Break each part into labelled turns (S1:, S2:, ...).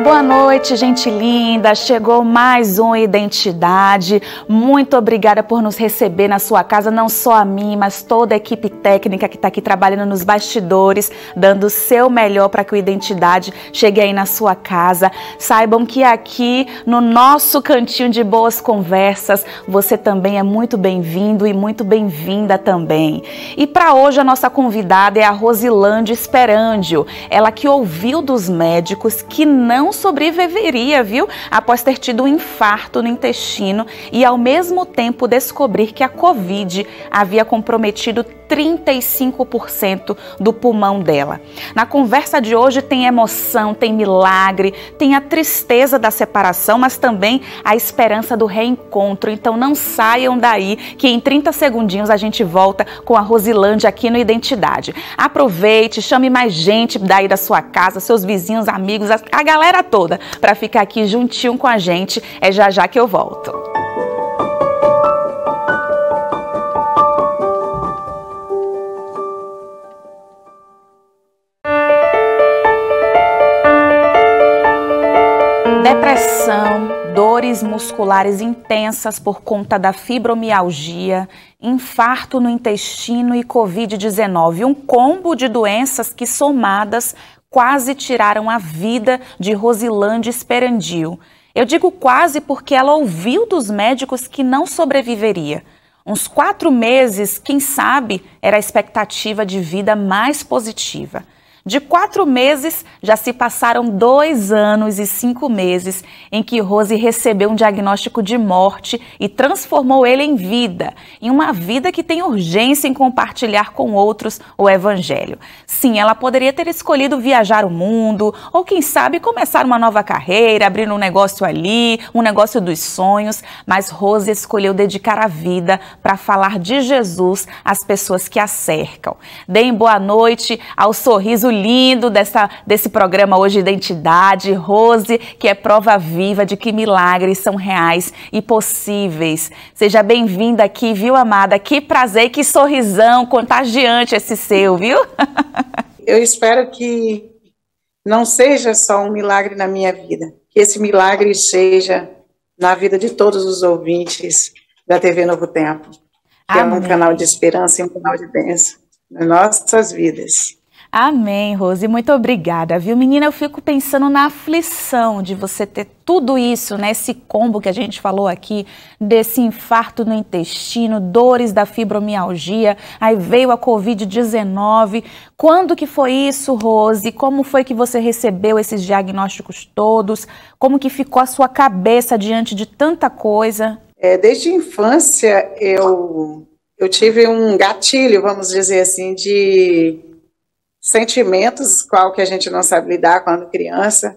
S1: Boa noite, gente linda. Chegou mais um Identidade. Muito obrigada por nos receber na sua casa, não só a mim, mas toda a equipe técnica que está aqui trabalhando nos bastidores, dando o seu melhor para que o Identidade chegue aí na sua casa. Saibam que aqui no nosso cantinho de boas conversas, você também é muito bem-vindo e muito bem-vinda também. E para hoje a nossa convidada é a Rosilande Esperandio, ela que ouviu dos médicos que não sobreviveria, viu? Após ter tido um infarto no intestino e ao mesmo tempo descobrir que a Covid havia comprometido 35% do pulmão dela. Na conversa de hoje tem emoção, tem milagre, tem a tristeza da separação, mas também a esperança do reencontro. Então não saiam daí, que em 30 segundinhos a gente volta com a Rosilande aqui no Identidade. Aproveite, chame mais gente daí da sua casa, seus vizinhos, amigos, a galera toda, para ficar aqui juntinho com a gente. É já já que eu volto. Depressão, dores musculares intensas por conta da fibromialgia, infarto no intestino e Covid-19. Um combo de doenças que, somadas, quase tiraram a vida de Rosilande Esperandio. Eu digo quase porque ela ouviu dos médicos que não sobreviveria. Uns 4 meses, quem sabe, era a expectativa de vida mais positiva. De 4 meses, já se passaram 2 anos e 5 meses em que Rose recebeu um diagnóstico de morte e transformou ele em vida, em uma vida que tem urgência em compartilhar com outros o Evangelho. Sim, ela poderia ter escolhido viajar o mundo, ou quem sabe começar uma nova carreira, abrir um negócio ali, um negócio dos sonhos, mas Rose escolheu dedicar a vida para falar de Jesus às pessoas que a cercam. Deem boa noite ao sorriso lindo desse programa hoje, Identidade, Rose, que é prova viva de que milagres são reais e possíveis. Seja bem-vinda aqui, viu, amada? Que prazer, que sorrisão contagiante esse seu, viu?
S2: Eu espero que não seja só um milagre na minha vida, que esse milagre seja na vida de todos os ouvintes da TV Novo Tempo, que Amém. É um canal de esperança e um canal de bênção nas nossas vidas.
S1: Amém, Rose. Muito obrigada, viu? Menina, eu fico pensando na aflição de você ter tudo isso, né? Esse combo que a gente falou aqui, desse infarto no intestino, dores da fibromialgia, aí veio a Covid-19. Quando que foi isso, Rose? Como foi que você recebeu esses diagnósticos todos? Como que ficou a sua cabeça diante de tanta coisa?
S2: Desde a infância, eu tive um gatilho, vamos dizer assim, de sentimentos, qual que a gente não sabe lidar quando criança.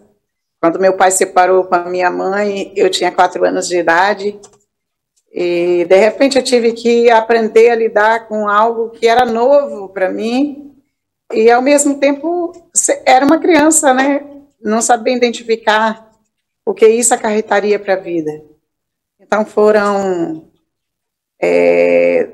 S2: Quando meu pai separou com a minha mãe, eu tinha 4 anos de idade, e de repente eu tive que aprender a lidar com algo que era novo para mim, e ao mesmo tempo era uma criança, né? Não sabia identificar o que isso acarretaria para a vida. Então foram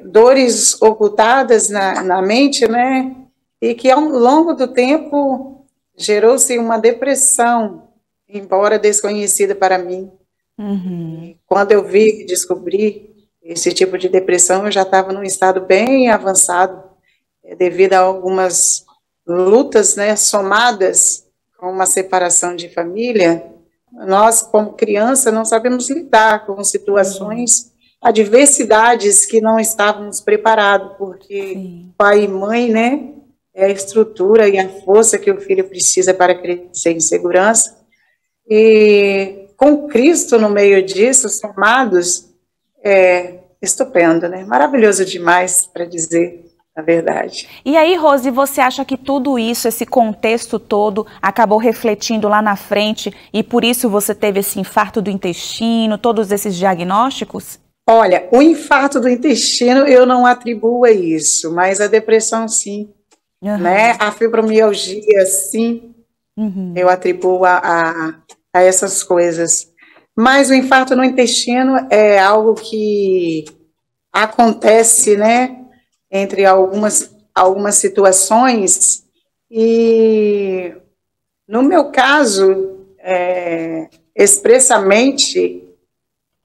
S2: dores ocultadas na mente, né? E que ao longo do tempo gerou-se uma depressão, embora desconhecida para mim.
S1: Uhum.
S2: Quando eu descobri esse tipo de depressão, eu já estava num estado bem avançado, devido a algumas lutas, né, somadas com uma separação de família. Nós, como criança, não sabemos lidar com situações, adversidades que não estávamos preparados, porque Sim. pai e mãe, né, é a estrutura e a força que o filho precisa para crescer em segurança. E com Cristo no meio disso, somados, estupendo, né? Maravilhoso demais, para dizer a verdade.
S1: E aí, Rose, você acha que tudo isso, esse contexto todo, acabou refletindo lá na frente e por isso você teve esse infarto do intestino, todos esses diagnósticos?
S2: Olha, o infarto do intestino eu não atribuo a isso, mas a depressão sim. Uhum. Né? A fibromialgia, sim, eu atribuo a essas coisas. Mas o infarto no intestino é algo que acontece, né, entre algumas situações, e no meu caso, expressamente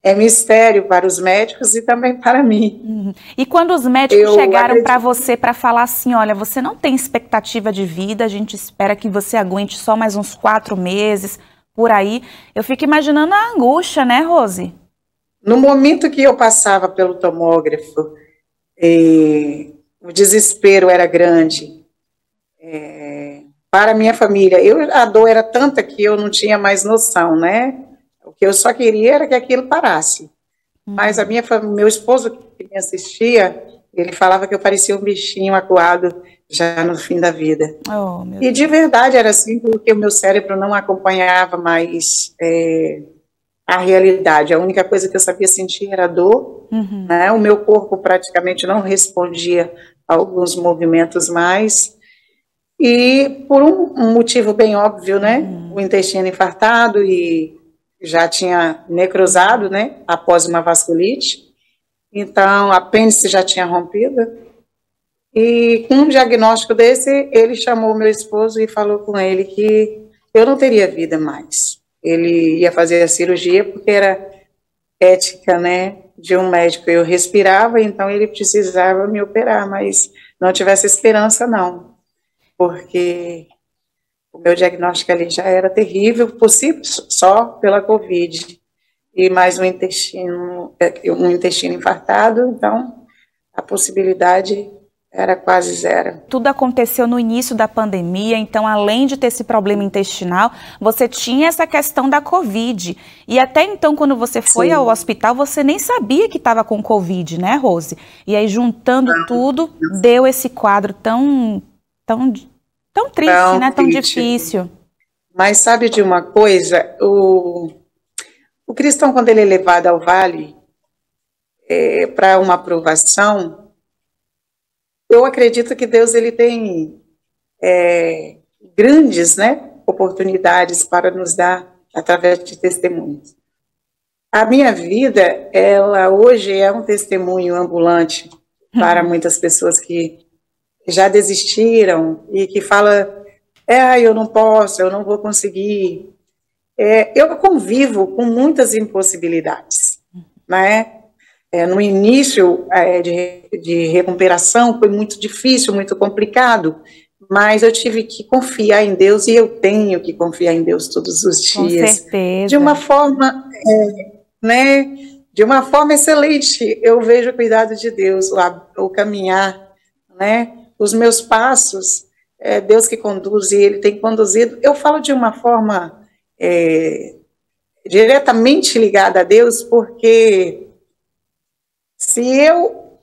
S2: é mistério para os médicos e também para mim.
S1: E quando os médicos chegaram para você para falar assim, olha, você não tem expectativa de vida, a gente espera que você aguente só mais uns 4 meses, por aí, eu fico imaginando a angústia, né, Rose?
S2: No momento que eu passava pelo tomógrafo, o desespero era grande. Para a minha família, a dor era tanta que eu não tinha mais noção, né? O que eu só queria era que aquilo parasse. Mas meu esposo que me assistia, ele falava que eu parecia um bichinho acuado já no fim da vida.
S1: Oh, meu
S2: E de verdade era assim, porque o meu cérebro não acompanhava mais a realidade. A única coisa que eu sabia sentir era dor, né? O meu corpo praticamente não respondia a alguns movimentos mais. E por um motivo bem óbvio, né? O intestino infartado e já tinha necrosado, né? Após uma vasculite. Então, a apêndice já tinha rompido. E com um diagnóstico desse, ele chamou meu esposo e falou com ele que eu não teria vida mais. Ele ia fazer a cirurgia porque era ética, né? De um médico. Eu respirava, então ele precisava me operar, mas não tivesse esperança, não. Porque o meu diagnóstico ali já era terrível, possível só pela Covid, e mais um intestino infartado, então a possibilidade era quase zero.
S1: Tudo aconteceu no início da pandemia, então além de ter esse problema intestinal, você tinha essa questão da Covid, e até então quando você foi ao hospital, você nem sabia que estava com Covid, né, Rose? E aí juntando tudo, deu esse quadro tão triste, né? Tão difícil.
S2: Mas sabe de uma coisa? O cristão, quando ele é levado ao vale para uma aprovação, eu acredito que Deus ele tem grandes, né, oportunidades para nos dar através de testemunhos. A minha vida, ela hoje é um testemunho ambulante para muitas pessoas que já desistiram e que fala, eu não posso, eu não vou conseguir. Eu convivo com muitas impossibilidades, né? No início de recuperação foi muito difícil, muito complicado, mas eu tive que confiar em Deus e eu tenho que confiar em Deus todos os dias.
S1: Com certeza.
S2: De uma forma, né? De uma forma excelente, eu vejo o cuidado de Deus, o caminhar, né? Os meus passos, Deus que conduz, e Ele tem conduzido. Eu falo de uma forma diretamente ligada a Deus, porque se eu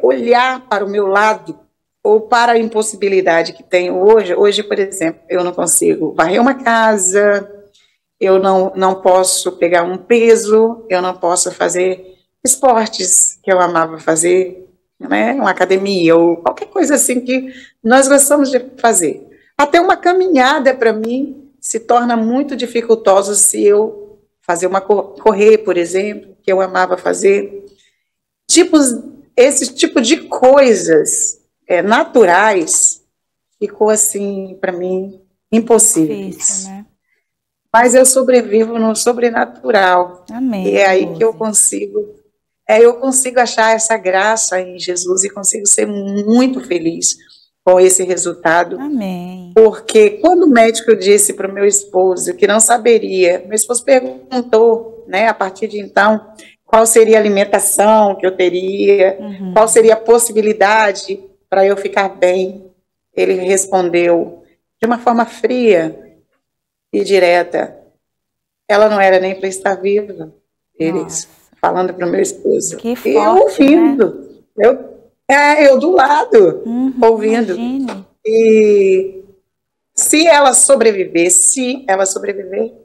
S2: olhar para o meu lado, ou para a impossibilidade que tenho hoje, por exemplo, eu não consigo varrer uma casa, eu não posso pegar um peso, eu não posso fazer esportes que eu amava fazer, né, uma academia ou qualquer coisa assim que nós gostamos de fazer. Até uma caminhada para mim se torna muito dificultosa se eu fazer correr, por exemplo, que eu amava fazer. Esse tipo de coisas naturais ficou assim para mim impossíveis.
S1: Difícil, né?
S2: Mas eu sobrevivo no sobrenatural.
S1: Amém.
S2: E é aí que eu consigo achar essa graça em Jesus e consigo ser muito feliz com esse resultado.
S1: Amém.
S2: Porque quando o médico disse para o meu esposo que não saberia, meu esposo perguntou, né, a partir de então, qual seria a alimentação que eu teria, qual seria a possibilidade para eu ficar bem. Ele respondeu de uma forma fria e direta. Ela não era nem para estar viva. Eles falando para o meu esposo.
S1: Que forte,
S2: eu ouvindo. Né? Eu do lado, ouvindo.
S1: Imagine.
S2: E se ela sobreviver,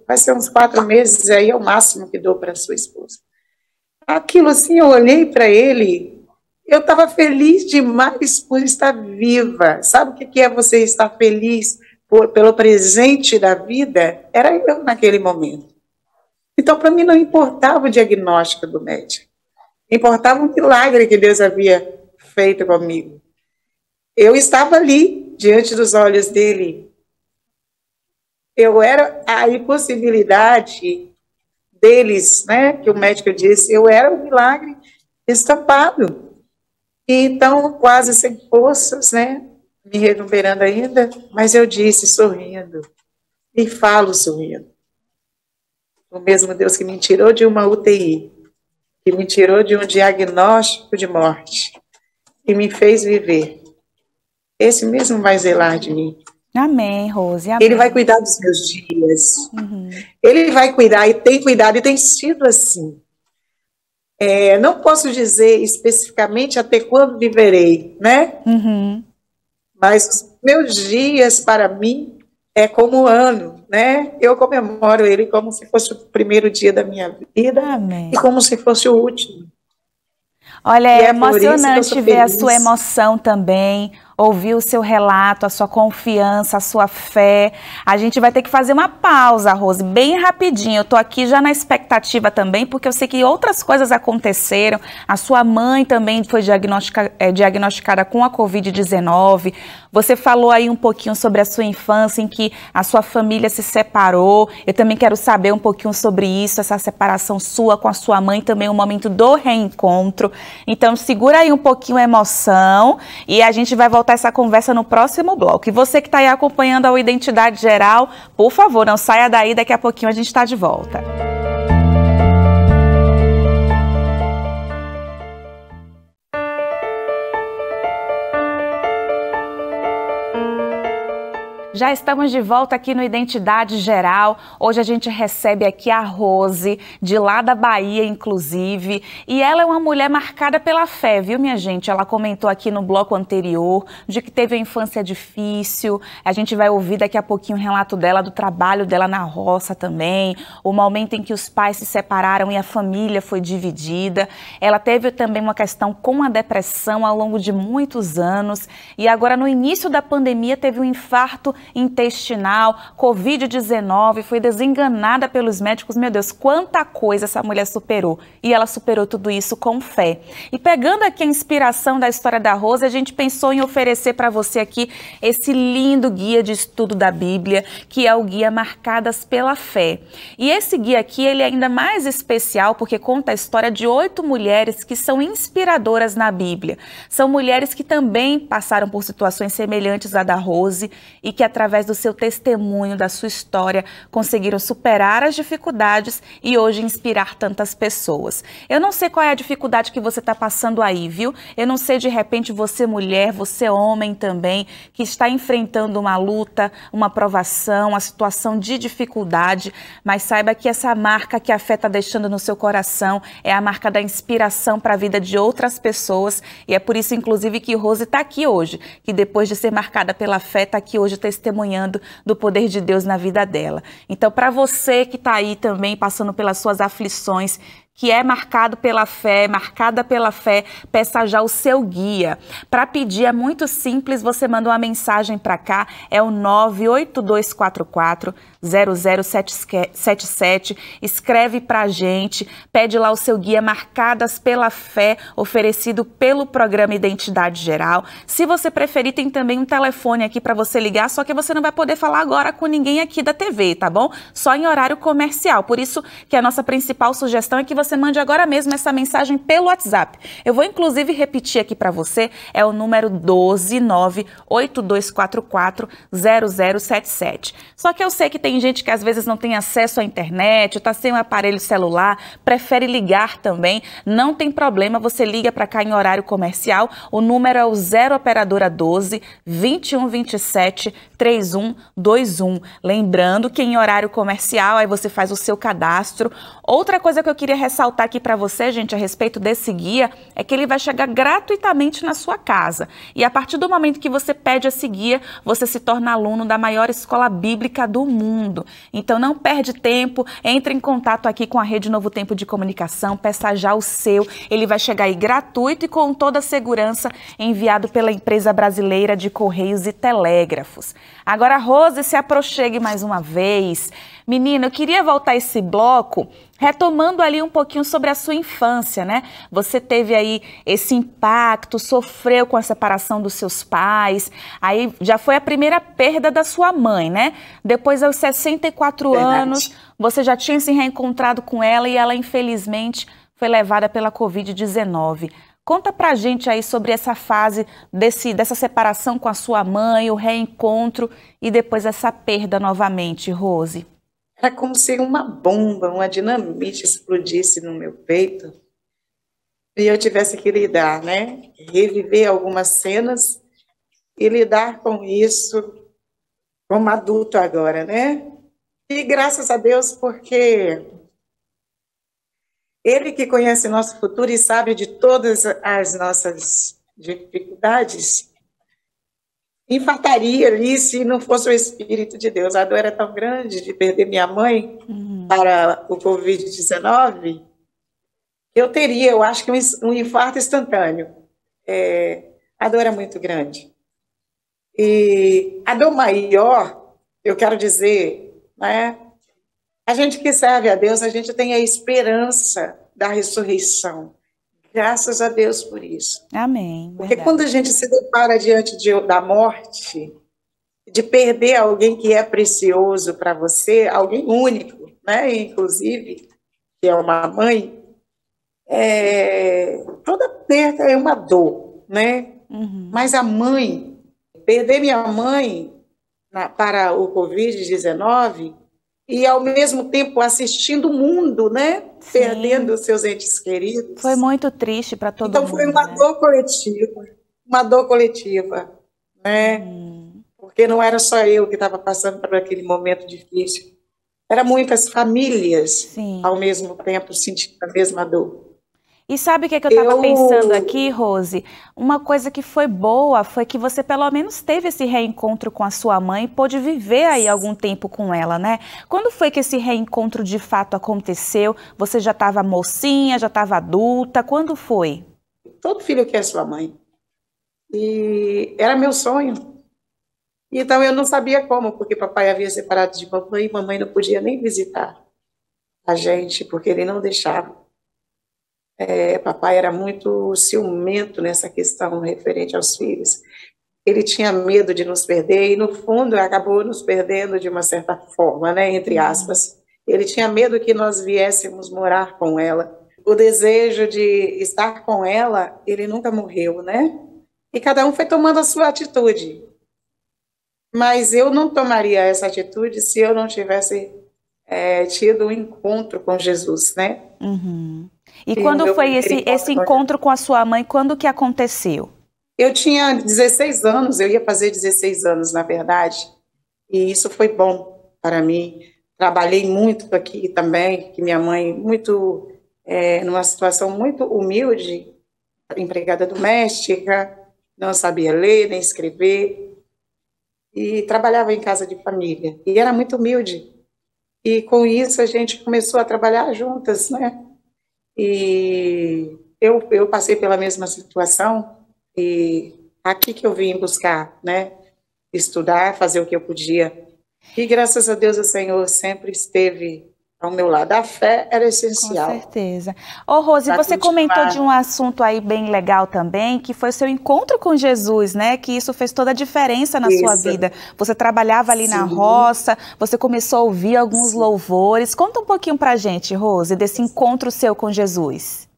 S2: vai ser uns 4 meses, aí é o máximo que dou para sua esposa. Aquilo assim, eu olhei para ele, eu estava feliz demais por estar viva. Sabe o que é você estar feliz pelo presente da vida? Era eu naquele momento. Então, para mim, não importava o diagnóstico do médico. Importava o milagre que Deus havia feito comigo. Eu estava ali, diante dos olhos dele. eu era a impossibilidade deles, né, que o médico disse, eu era um milagre estampado. E então, quase sem forças, né, me recuperando ainda, mas eu disse, sorrindo, e falo sorrindo. O mesmo Deus que me tirou de uma UTI, que me tirou de um diagnóstico de morte, e me fez viver. Esse mesmo vai zelar de mim.
S1: Amém, Rose. Amém.
S2: Ele vai cuidar dos meus dias. Ele vai cuidar e tem cuidado, e tem sido assim. Não posso dizer especificamente até quando viverei, né? Mas os meus dias, para mim, é como um ano, né? Eu comemoro ele como se fosse o primeiro dia da minha vida.
S1: Amém.
S2: E como se fosse o último.
S1: Olha, é emocionante ver a sua emoção também, ouvir o seu relato, a sua confiança, a sua fé. A gente vai ter que fazer uma pausa, Rose, bem rapidinho. Eu tô aqui já na expectativa também, porque eu sei que outras coisas aconteceram. A sua mãe também foi diagnosticada com a Covid-19. Você falou aí um pouquinho sobre a sua infância, em que a sua família se separou. Eu também quero saber um pouquinho sobre isso, essa separação sua com a sua mãe, também o momento do reencontro. Então, segura aí um pouquinho a emoção e a gente vai voltar essa conversa no próximo bloco. E você que está aí acompanhando a Identidade Geral, por favor, não saia daí, daqui a pouquinho a gente está de volta. Já estamos de volta aqui no Identidade Geral. Hoje a gente recebe aqui a Rose, de lá da Bahia, inclusive. E ela é uma mulher marcada pela fé, viu, minha gente? Ela comentou aqui no bloco anterior de que teve a infância difícil. A gente vai ouvir daqui a pouquinho o relato dela, do trabalho dela na roça também. O momento em que os pais se separaram e a família foi dividida. Ela teve também uma questão com a depressão ao longo de muitos anos. E agora, no início da pandemia, teve um infarto intestinal, Covid-19, foi desenganada pelos médicos. Meu Deus, quanta coisa essa mulher superou. E ela superou tudo isso com fé. E pegando aqui a inspiração da história da Rose, a gente pensou em oferecer para você aqui esse lindo guia de estudo da Bíblia, que é o guia Marcadas pela Fé. E esse guia aqui, ele é ainda mais especial porque conta a história de 8 mulheres que são inspiradoras na Bíblia. São mulheres que também passaram por situações semelhantes à da Rose e que, através do seu testemunho, da sua história, conseguiram superar as dificuldades e hoje inspirar tantas pessoas. Eu não sei qual é a dificuldade que você está passando aí, viu? Eu não sei, de repente, você mulher, você homem também, que está enfrentando uma luta, uma provação, uma situação de dificuldade, mas saiba que essa marca que a fé está deixando no seu coração é a marca da inspiração para a vida de outras pessoas, e é por isso, inclusive, que Rose está aqui hoje, que depois de ser marcada pela fé, está aqui hoje testemunhando do poder de Deus na vida dela. Então, para você que está aí também passando pelas suas aflições, que é marcada pela fé, peça já o seu guia. Para pedir é muito simples, você manda uma mensagem para cá, é o 98244-0077, escreve para a gente, pede lá o seu guia Marcadas pela Fé, oferecido pelo programa Identidade Geral. Se você preferir, tem também um telefone aqui para você ligar, só que você não vai poder falar agora com ninguém aqui da TV, tá bom? Só em horário comercial, por isso que a nossa principal sugestão é que você mande agora mesmo essa mensagem pelo WhatsApp. Eu vou inclusive repetir aqui para você, é o número 12982440077. Só que eu sei que tem gente que às vezes não tem acesso à internet, está sem um aparelho celular, prefere ligar também, não tem problema, você liga para cá em horário comercial, o número é o 0 operadora 12 2127 3121. Lembrando que em horário comercial, aí você faz o seu cadastro. Outra coisa que eu queria ressaltar aqui para você, gente, a respeito desse guia, é que ele vai chegar gratuitamente na sua casa. E a partir do momento que você pede esse guia, você se torna aluno da maior escola bíblica do mundo. Então não perde tempo, entre em contato aqui com a Rede Novo Tempo de Comunicação, peça já o seu. Ele vai chegar aí gratuito e com toda a segurança, enviado pela empresa brasileira de Correios e Telégrafos. Agora, Rose, se aproxime mais uma vez. Menina, eu queria voltar esse bloco retomando ali um pouquinho sobre a sua infância, né? Você teve aí esse impacto, sofreu com a separação dos seus pais, aí já foi a primeira perda da sua mãe, né? Depois, aos 64
S2: Verdade.
S1: anos, você já tinha se reencontrado com ela e ela, infelizmente, foi levada pela Covid-19. Conta pra gente aí sobre essa fase dessa separação com a sua mãe, o reencontro e depois essa perda novamente, Rose.
S2: Era como se uma bomba, uma dinamite explodisse no meu peito e eu tivesse que lidar, né? Reviver algumas cenas e lidar com isso como adulto agora, né? E graças a Deus, porque Ele que conhece nosso futuro e sabe de todas as nossas dificuldades, infartaria ali se não fosse o Espírito de Deus. A dor era tão grande de perder minha mãe para o Covid-19, eu teria, eu acho que um infarto instantâneo. A dor é muito grande. E a dor maior, eu quero dizer, né? A gente que serve a Deus, a gente tem a esperança da ressurreição. Graças a Deus por isso.
S1: Amém.
S2: Porque
S1: Verdade.
S2: quando a gente se depara diante da morte, de perder alguém que é precioso para você, alguém único, né? Inclusive, que é uma mãe, toda perda é uma dor, né? Mas a mãe, perder minha mãe para o Covid-19 e, ao mesmo tempo, assistindo o mundo, né?
S1: Sim.
S2: Perdendo seus entes queridos.
S1: Foi muito triste para todo mundo.
S2: Então, foi uma dor coletiva, né? Porque não era só eu que estava passando por aquele momento difícil. Eram muitas famílias,
S1: Sim.
S2: Ao mesmo tempo, sentindo a mesma dor.
S1: E sabe o que eu estava pensando aqui, Rose? Uma coisa que foi boa foi que você pelo menos teve esse reencontro com a sua mãe e pôde viver aí algum tempo com ela, né? Quando foi que esse reencontro de fato aconteceu? Você já estava mocinha, já estava adulta? Quando foi?
S2: Todo filho quer sua mãe. E era meu sonho. Então eu não sabia como, porque papai havia separado de mamãe e mamãe não podia nem visitar a gente, porque ele não deixava. Papai era muito ciumento nessa questão referente aos filhos. Ele tinha medo de nos perder e, no fundo, acabou nos perdendo de uma certa forma, né, entre aspas. Ele tinha medo que nós viéssemos morar com ela. O desejo de estar com ela, ele nunca morreu, né? E cada um foi tomando a sua atitude. Mas eu não tomaria essa atitude se eu não tivesse tido um encontro com Jesus, né?
S1: E quando foi esse encontro com a sua mãe, quando que aconteceu?
S2: Eu tinha 16 anos, eu ia fazer 16 anos, na verdade, e isso foi bom para mim. Trabalhei muito aqui também, que minha mãe, numa situação muito humilde, empregada doméstica, não sabia ler nem escrever, e trabalhava em casa de família, e era muito humilde. E com isso a gente começou a trabalhar juntas, né? E eu passei pela mesma situação, e aqui que eu vim buscar, né? Estudar, fazer o que eu podia. E graças a Deus o Senhor sempre esteve ao meu lado. A fé era essencial.
S1: Com certeza. Ô, Rose, você comentou de um assunto aí bem legal também, que foi o seu encontro com Jesus, né? Que isso fez toda a diferença na sua vida. Você trabalhava ali na roça, você começou a ouvir alguns louvores. Conta um pouquinho pra gente, Rose, desse encontro seu com Jesus.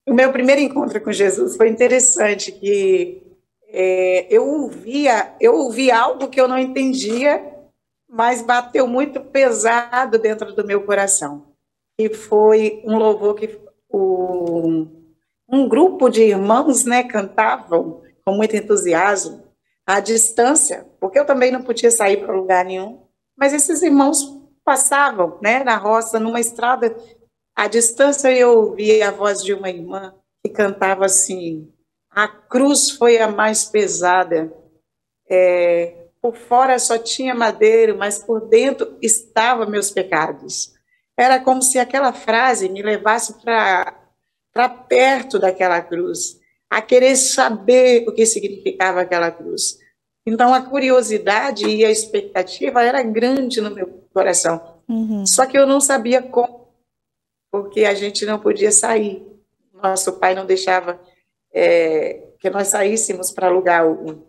S2: O meu primeiro encontro com Jesus foi interessante, que eu ouvi algo que eu não entendia, mas bateu muito pesado dentro do meu coração. E foi um louvor que um grupo de irmãos, né, cantavam com muito entusiasmo, à distância, porque eu também não podia sair para lugar nenhum, mas esses irmãos passavam, né, na roça, numa estrada, à distância eu ouvi a voz de uma irmã que cantava assim: a cruz foi a mais pesada, por fora só tinha madeiro, mas por dentro estavam meus pecados. Era como se aquela frase me levasse para perto daquela cruz, a querer saber o que significava aquela cruz. Então, a curiosidade e a expectativa era grande no meu coração. Só que eu não sabia como, porque a gente não podia sair. Nosso pai não deixava que nós saíssemos para lugar algum.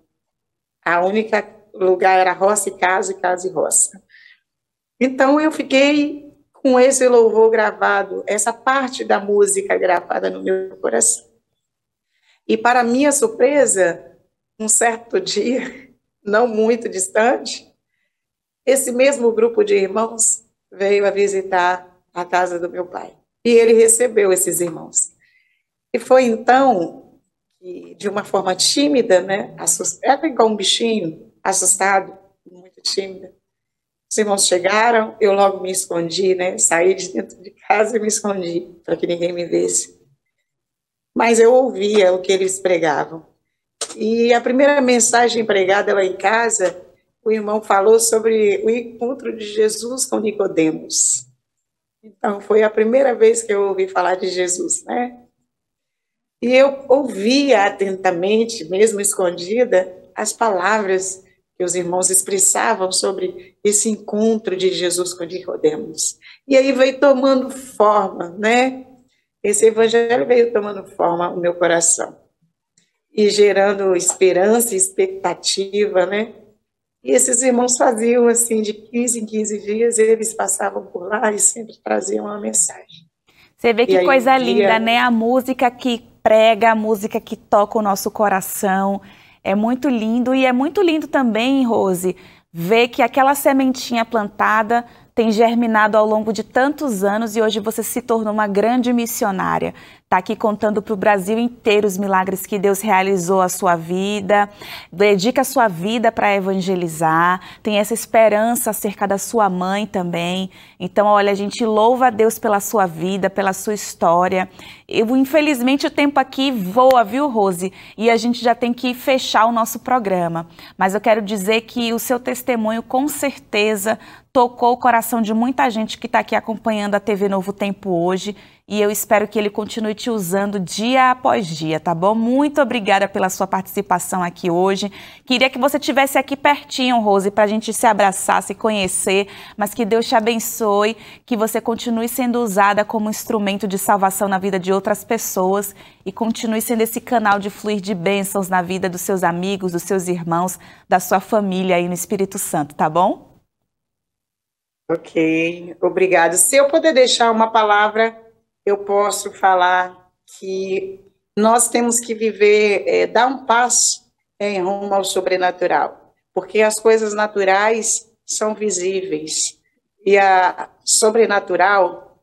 S2: A única lugar era roça e casa e roça. Então, eu fiquei com esse louvor gravado, essa parte da música gravada no meu coração. E, para minha surpresa, um certo dia, não muito distante, esse mesmo grupo de irmãos veio a visitar a casa do meu pai. E ele recebeu esses irmãos. E foi então que, de uma forma tímida, né, era igual um bichinho, assustado, muito tímida. Os irmãos chegaram, eu logo me escondi, né, saí de dentro de casa e me escondi, para que ninguém me visse. Mas eu ouvia o que eles pregavam. E a primeira mensagem pregada lá em casa, o irmão falou sobre o encontro de Jesus com Nicodemos. Então, foi a primeira vez que eu ouvi falar de Jesus, né? E eu ouvia atentamente, mesmo escondida, as palavras que os irmãos expressavam sobre esse encontro de Jesus com Nicodemos. E aí veio tomando forma, né? Esse evangelho veio tomando forma no meu coração e gerando esperança e expectativa, né? E esses irmãos faziam assim, de 15 em 15 dias, eles passavam por lá e sempre traziam uma mensagem.
S1: Você vê que coisa linda, né? A música que prega, a música que toca o nosso coração. É muito lindo. E é muito lindo também, Rose, ver que aquela sementinha plantada tem germinado ao longo de tantos anos e hoje você se tornou uma grande missionária. Está aqui contando para o Brasil inteiro os milagres que Deus realizou à sua vida, dedica a sua vida para evangelizar, tem essa esperança acerca da sua mãe também. Então, olha, a gente louva a Deus pela sua vida, pela sua história. Infelizmente, o tempo aqui voa, viu, Rose? E a gente já tem que fechar o nosso programa. Mas eu quero dizer que o seu testemunho, com certeza, tocou o coração de muita gente que está aqui acompanhando a TV Novo Tempo hoje. E eu espero que ele continue te usando dia após dia, tá bom? Muito obrigada pela sua participação aqui hoje. Queria que você estivesse aqui pertinho, Rose, para a gente se abraçar, se conhecer, mas que Deus te abençoe, que você continue sendo usada como instrumento de salvação na vida de outras pessoas e continue sendo esse canal de fluir de bênçãos na vida dos seus amigos, dos seus irmãos, da sua família aí no Espírito Santo, tá bom?
S2: Ok, obrigado. Se eu puder deixar uma palavra, eu posso falar que nós temos que viver, dar um passo em rumo ao sobrenatural, porque as coisas naturais são visíveis e a sobrenatural,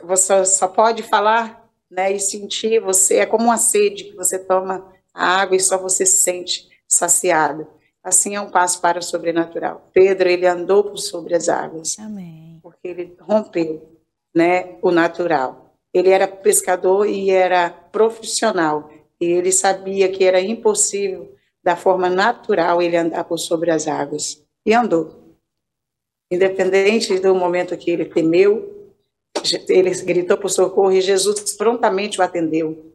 S2: você só pode falar, né, e sentir. Você é como uma sede que você toma a água e só você se sente saciado. Assim é um passo para o sobrenatural. Pedro, ele andou por sobre as águas.
S1: Amém.
S2: Porque ele rompeu, né, o natural. Ele era pescador e era profissional. E ele sabia que era impossível, da forma natural, ele andar por sobre as águas. E andou. Independente do momento que ele temeu, ele gritou por socorro e Jesus prontamente o atendeu.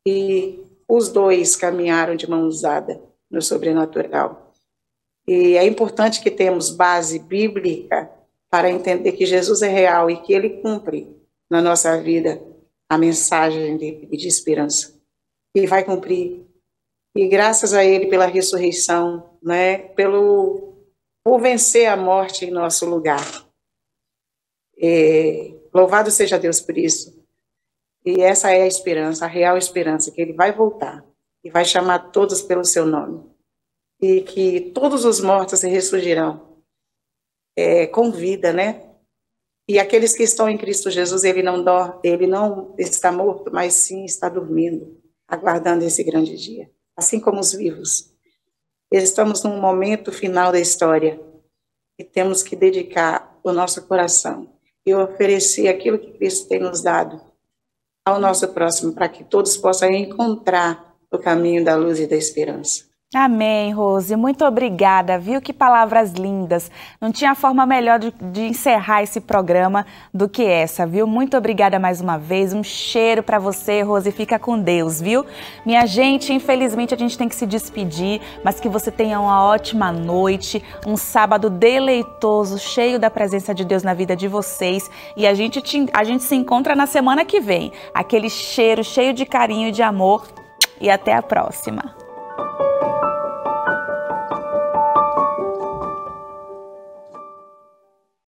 S2: E os dois caminharam de mão usada no sobrenatural. E é importante que temos base bíblica para entender que Jesus é real e que ele cumpre na nossa vida a mensagem de esperança. E vai cumprir. E graças a ele pela ressurreição, né, por vencer a morte em nosso lugar. Louvado seja Deus por isso. E essa é a esperança, a real esperança, que ele vai voltar e vai chamar todos pelo seu nome. E que todos os mortos ressurgirão com vida, né? E aqueles que estão em Cristo Jesus, ele não está morto, mas sim está dormindo, aguardando esse grande dia. Assim como os vivos. Estamos num momento final da história e temos que dedicar o nosso coração e oferecer aquilo que Cristo tem nos dado ao nosso próximo, para que todos possam encontrar o caminho da luz e da esperança.
S1: Amém, Rose. Muito obrigada, viu? Que palavras lindas. Não tinha forma melhor de encerrar esse programa do que essa, viu? Muito obrigada mais uma vez. Um cheiro para você, Rose. Fica com Deus, viu? Minha gente, infelizmente a gente tem que se despedir, mas que você tenha uma ótima noite, um sábado deleitoso, cheio da presença de Deus na vida de vocês. E a gente se encontra na semana que vem. Aquele cheiro cheio de carinho e de amor. E até a próxima.